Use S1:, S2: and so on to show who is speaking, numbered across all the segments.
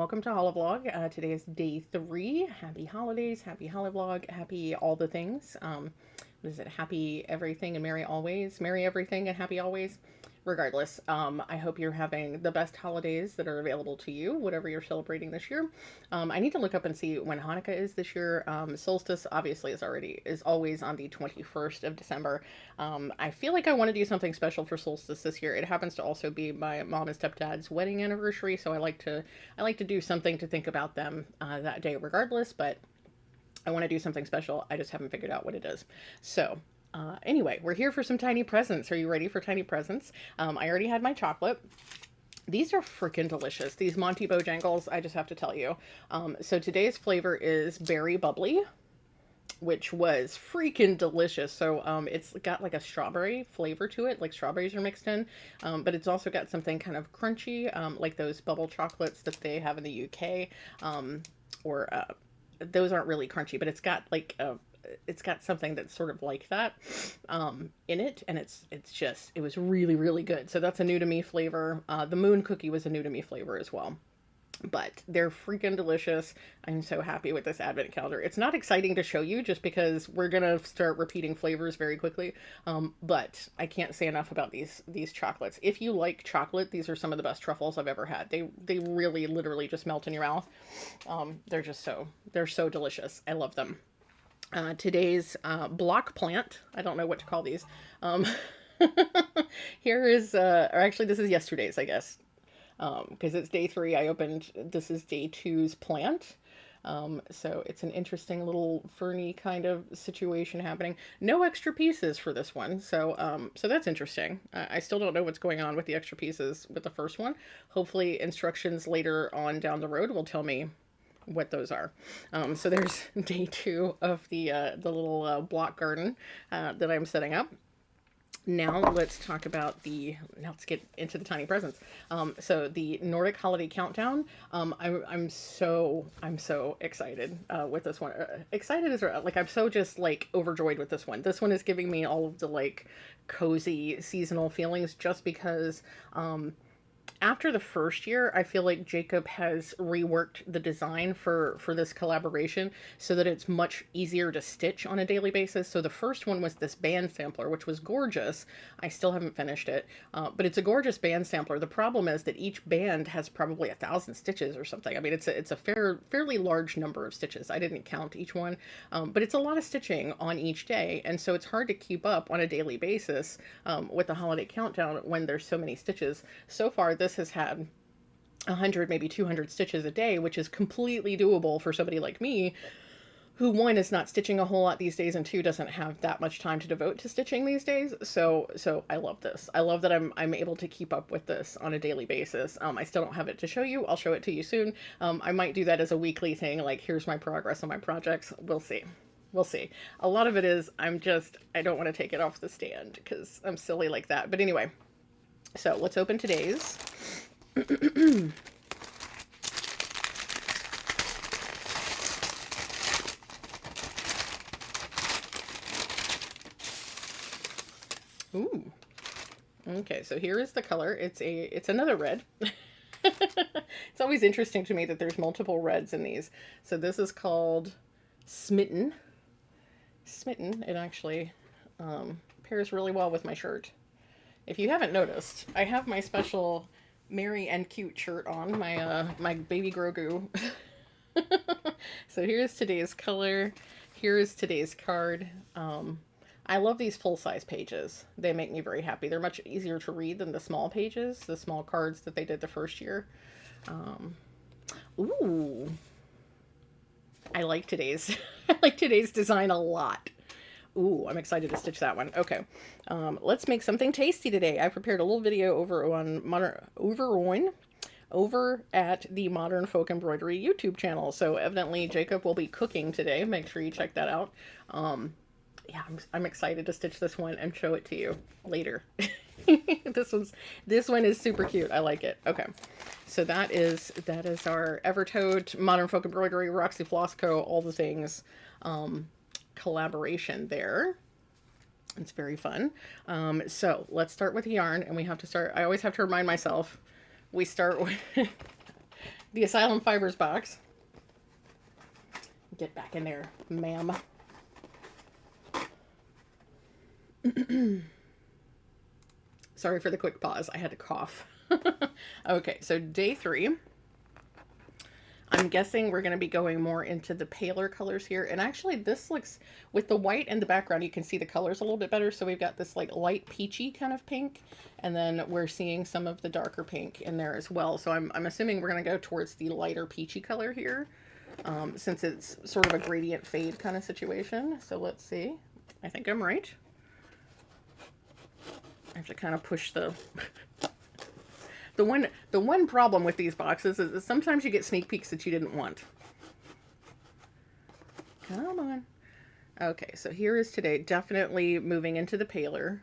S1: welcome to HoliVlog. Today is day 3. Happy holidays, happy HoliVlog, happy all the things. What is it? Happy everything and merry always. Merry everything and happy always. Regardless, I hope you're having the best holidays that are available to you, whatever you're celebrating this year. I need to look up and see when Hanukkah is this year. Solstice obviously is always on the 21st of December. I feel like I want to do something special for solstice this year. It happens to also be my mom and stepdad's wedding anniversary, so I like to do something to think about them that day regardless, but I want to do something special. I just haven't figured out what it is. So anyway, we're here for some tiny presents. Are you ready for tiny presents? I already had my chocolate. These are freaking delicious. These Monty Bojangles, I just have to tell you. So today's flavor is berry bubbly, which was freaking delicious. So it's got like a strawberry flavor to it, like strawberries are mixed in, but it's also got something kind of crunchy, like those bubble chocolates that they have in the UK, or those aren't really crunchy, but it's got like it's got something that's sort of like that in it, and it was really, really good. So that's a new to me flavor. The moon cookie was a new to me flavor as well. But they're freaking delicious. I'm so happy with this advent calendar. It's not exciting to show you just because we're gonna start repeating flavors very quickly. But I can't say enough about these chocolates. If you like chocolate, these are some of the best truffles I've ever had. They really literally just melt in your mouth. They're so delicious. I love them. Today's block plant. I don't know what to call these. Here is, or actually this is yesterday's, I guess. Because it's day 3, I opened, this is day 2's plant. So it's an interesting little ferny kind of situation happening. No extra pieces for this one. So that's interesting. I still don't know what's going on with the extra pieces with the first one. Hopefully instructions later on down the road will tell me what those are. So there's day 2 of the little block garden that I'm setting up. Now let's get into the tiny presents. So the Nordic Holiday Countdown. I'm so excited with this one. Excited is like I'm so just like overjoyed with this one. This one is giving me all of the like cozy seasonal feelings just because after the first year, I feel like Jacob has reworked the design for this collaboration so that it's much easier to stitch on a daily basis. So the first one was this band sampler, which was gorgeous. I still haven't finished it, but it's a gorgeous band sampler. The problem is that each band has probably 1,000 stitches or something. I mean, it's a fairly large number of stitches. I didn't count each one, but it's a lot of stitching on each day, and so it's hard to keep up on a daily basis with the holiday countdown when there's so many stitches. So far, this has had 100, maybe 200 stitches a day, which is completely doable for somebody like me, who 1 is not stitching a whole lot these days, and 2 doesn't have that much time to devote to stitching these days. So I love this. I love that I'm able to keep up with this on a daily basis. I still don't have it to show you. I'll show it to you soon. I might do that as a weekly thing, like here's my progress on my projects. We'll see. We'll see. A lot of it is I don't want to take it off the stand because I'm silly like that. But anyway, so let's open today's. Ooh. Okay, so here is the color. It's another red. It's always interesting to me that there's multiple reds in these. So this is called Smitten. Smitten. It actually pairs really well with my shirt. If you haven't noticed, I have my special Merry and Cute shirt on, my baby Grogu. So here's today's color. Here's today's card. I love these full-size pages. They make me very happy. They're much easier to read than the small pages, the small cards that they did the first year. Ooh. I like today's design a lot. Ooh, I'm excited to stitch that one. Okay, let's make something tasty today. I prepared a little video over at the Modern Folk Embroidery YouTube channel. So evidently Jacob will be cooking today. Make sure you check that out. Yeah, I'm excited to stitch this one and show it to you later. This one is super cute. I like it. Okay, so that is our Evertoad Modern Folk Embroidery Roxy Floss Co. All the things collaboration there. It's very fun. So let's start with yarn, and we have to start. I always have to remind myself we start with the Asylum Fibers box. Get back in there, ma'am. Sorry for the quick pause. I had to cough. Okay, so day 3. I'm guessing we're going to be going more into the paler colors here. And actually this looks, with the white in the background, you can see the colors a little bit better. So we've got this like light peachy kind of pink. And then we're seeing some of the darker pink in there as well. So I'm assuming we're going to go towards the lighter peachy color here. Since it's sort of a gradient fade kind of situation. So let's see. I think I'm right. I have to kind of push the... The one problem with these boxes is that sometimes you get sneak peeks that you didn't want. Come on. Okay, so here is today. Definitely moving into the paler.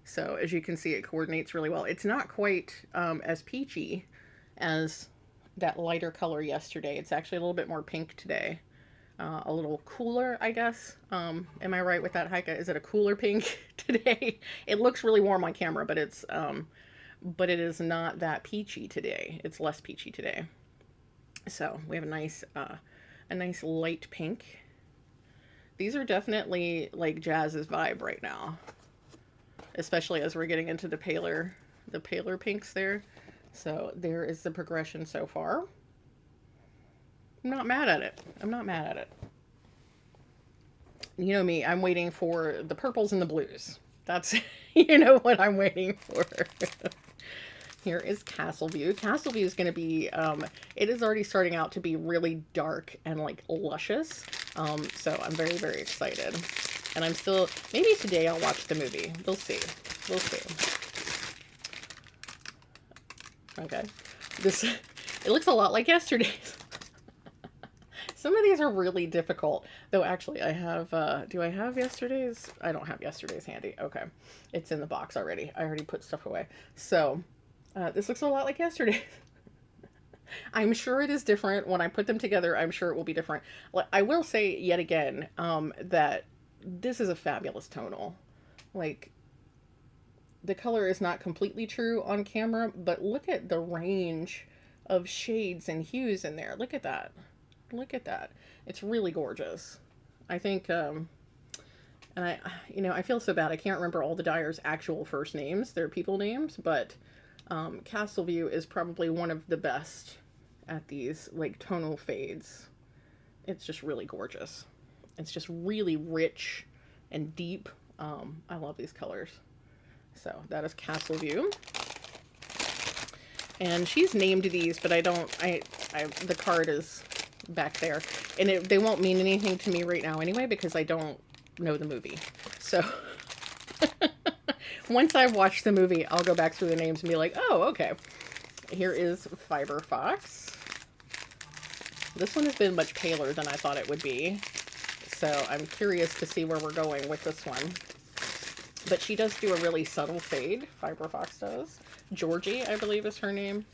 S1: So as you can see, it coordinates really well. It's not quite as peachy as that lighter color yesterday. It's actually a little bit more pink today. A little cooler, I guess. Am I right with that, Heike? Is it a cooler pink today? It looks really warm on camera, but it's... but it is not that peachy today. It's less peachy today. So we have a nice light pink. These are definitely like Jazz's vibe right now, especially as we're getting into the paler pinks there. So there is the progression so far. I'm not mad at it. I'm not mad at it. You know me, I'm waiting for the purples and the blues. That's, you know what I'm waiting for. Here is Castle View. Castle View is going to be, it is already starting out to be really dark and like luscious. So I'm very, very excited. And I'm still, maybe today I'll watch the movie. We'll see. We'll see. Okay. It looks a lot like yesterday's. Some of these are really difficult. Though actually I have, do I have yesterday's? I don't have yesterday's handy. Okay. It's in the box already. I already put stuff away. So, this looks a lot like yesterday. I'm sure it is different. When I put them together, I'm sure it will be different. I will say yet again, that this is a fabulous tonal. Like, the color is not completely true on camera, but look at the range of shades and hues in there. Look at that. Look at that. It's really gorgeous. I think, and I feel so bad. I can't remember all the dyers' actual first names. They're people names, but Castle View is probably one of the best at these like tonal fades. It's just really gorgeous. It's just really rich and deep. I love these colors. So that is Castle View. And she's named these, but the card is back there. And they won't mean anything to me right now anyway, because I don't know the movie. So once I've watched the movie, I'll go back through the names and be like, oh, okay. Here is Fiber Fox. This one has been much paler than I thought it would be. So I'm curious to see where we're going with this one. But she does do a really subtle fade. Fiber Fox does. Georgie, I believe, is her name.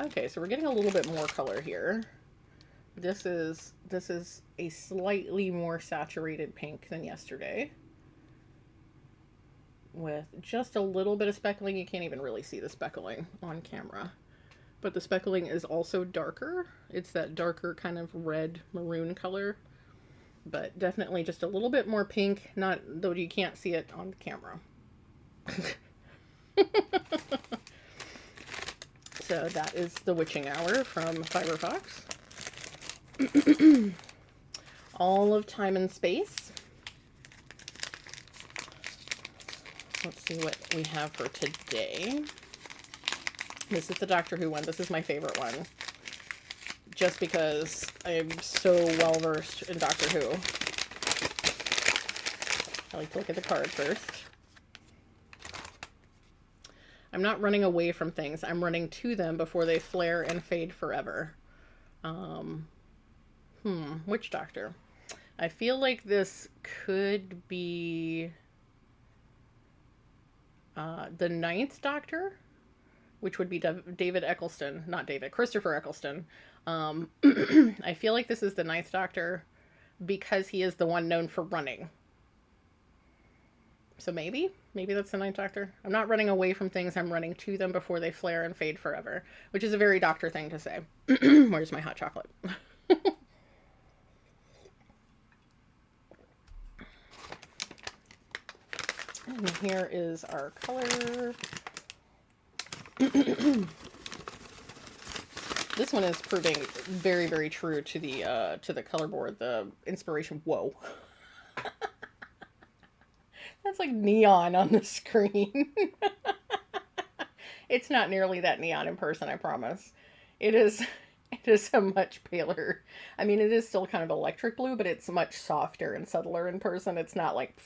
S1: Okay, so we're getting a little bit more color here. This is a slightly more saturated pink than yesterday. With just a little bit of speckling. You can't even really see the speckling on camera. But the speckling is also darker. It's that darker kind of red maroon color. But definitely just a little bit more pink. Not, though you can't see it on camera. So that is The Witching Hour from Fiber Fox. All of Time and Space. Let's see what we have for today. This is the Doctor Who one. This is my favorite one. Just because I'm so well versed in Doctor Who. I like to look at the card first. I'm not running away from things. I'm running to them before they flare and fade forever. Which Doctor? I feel like this could be the 9th Doctor, which would be David Eccleston. Not David, Christopher Eccleston. I feel like this is the 9th Doctor because he is the one known for running. So maybe that's the Ninth Doctor. I'm not running away from things. I'm running to them before they flare and fade forever, which is a very Doctor thing to say. Where's my hot chocolate? And here is our color. This one is proving very, very true to the color board. The inspiration. Whoa. That's like neon on the screen. It's not nearly that neon in person, I promise. It is a much paler. I mean, it is still kind of electric blue, but it's much softer and subtler in person. It's not like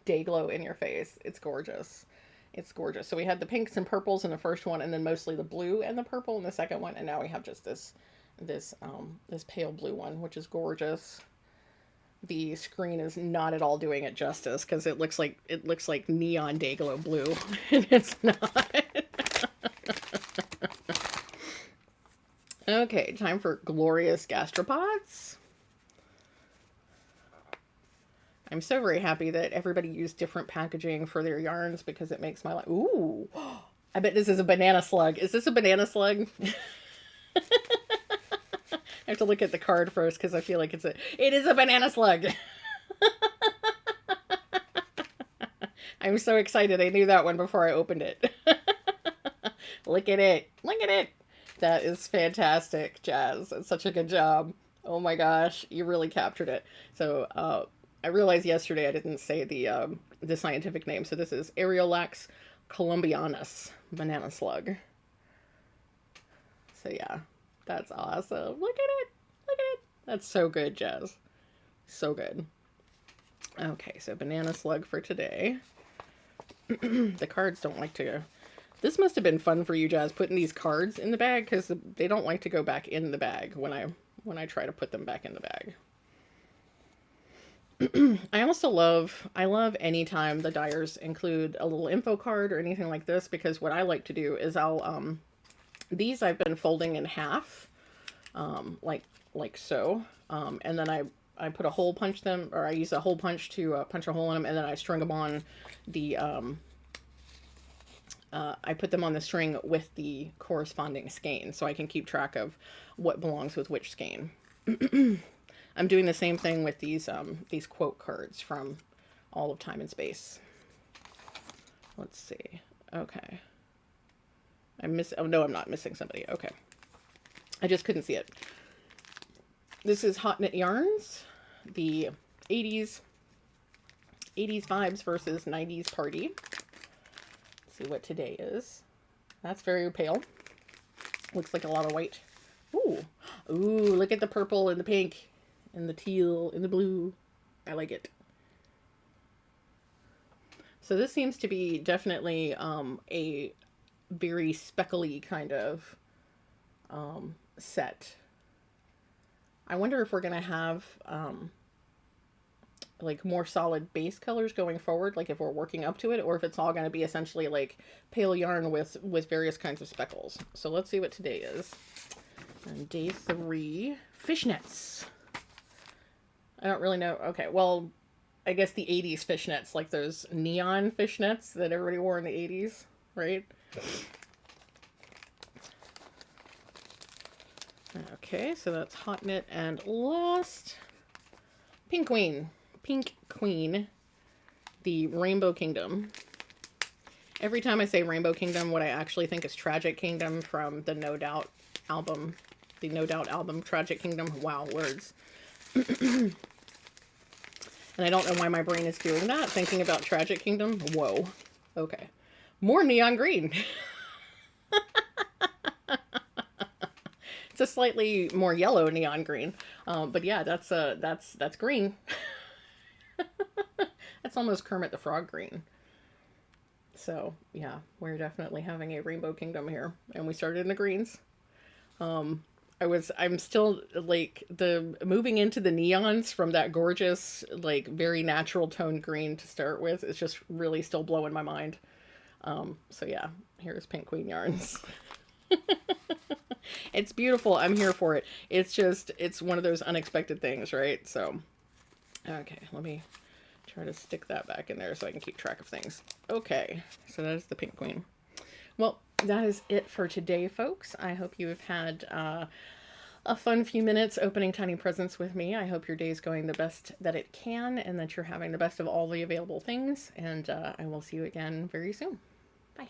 S1: day glow in your face. It's gorgeous. It's gorgeous. So we had the pinks and purples in the first one, and then mostly the blue and the purple in the second one, and now we have just this pale blue one, which is gorgeous. The screen is not at all doing it justice because it looks like neon day glow blue, and it's not. Okay, time for glorious gastropods. I'm so very happy that everybody used different packaging for their yarns because it makes my life. Ooh, I bet this is a banana slug. Is this a banana slug? I have to look at the card first because I feel like it is a banana slug. I'm so excited. I knew that one before I opened it. Look at it. Look at it. That is fantastic, Jazz. It's such a good job. Oh my gosh, you really captured it. So, I realized yesterday I didn't say the scientific name. So this is Areolax columbianus banana slug. So yeah. That's awesome. Look at it. Look at it. That's so good, Jazz. So good. Okay, so banana slug for today. The cards don't like to... This must have been fun for you, Jazz, putting these cards in the bag, because they don't like to go back in the bag when I try to put them back in the bag. I love any time the dyers include a little info card or anything like this, because what I like to do is these I've been folding in half, like so, and then I put a hole punch them, or I use a hole punch to punch a hole in them, and then I string them on the, I put them on the string with the corresponding skein, so I can keep track of what belongs with which skein. I'm doing the same thing with these quote cards from All of Time and Space. Let's see. Okay. Oh no, I'm not missing somebody. Okay. I just couldn't see it. This is Hot Knit Yarns, the 80s vibes versus 90s party. Let's see what today is. That's very pale. Looks like a lot of white. Ooh. Ooh, look at the purple and the pink and the teal and the blue. I like it. So this seems to be definitely a very speckly kind of set. I wonder if we're going to have like more solid base colors going forward, like if we're working up to it, or if it's all going to be essentially like pale yarn with various kinds of speckles. So let's see what today is. And day 3, fishnets. I don't really know. Okay, well, I guess the 80s fishnets, like those neon fishnets that everybody wore in the 80s, right? Okay, so that's Hot Knit, and last, Pink Queen, the Rainbow Kingdom. Every time I say Rainbow Kingdom, what I actually think is Tragic Kingdom from the No Doubt album. The No Doubt album, Tragic Kingdom. Wow, words. And I don't know why my brain is doing that, thinking about Tragic Kingdom. Whoa. Okay. More neon green. It's a slightly more yellow neon green. But yeah, that's green. That's almost Kermit the Frog green. So yeah, we're definitely having a Rainbow Kingdom here. And we started in the greens. I'm still like moving into the neons from that gorgeous, like very natural tone green to start with. It's just really still blowing my mind. So yeah, here's Pink Queen Yarns. It's beautiful. I'm here for it. It's just, it's one of those unexpected things, right? So, okay, let me Try to stick that back in there so I can keep track of things. Okay, so that is the Pink Queen. Well, that is it for today, folks. I hope you have had a fun few minutes opening tiny presents with me. I hope your day is going the best that it can and that you're having the best of all the available things. And I will see you again very soon. Bye.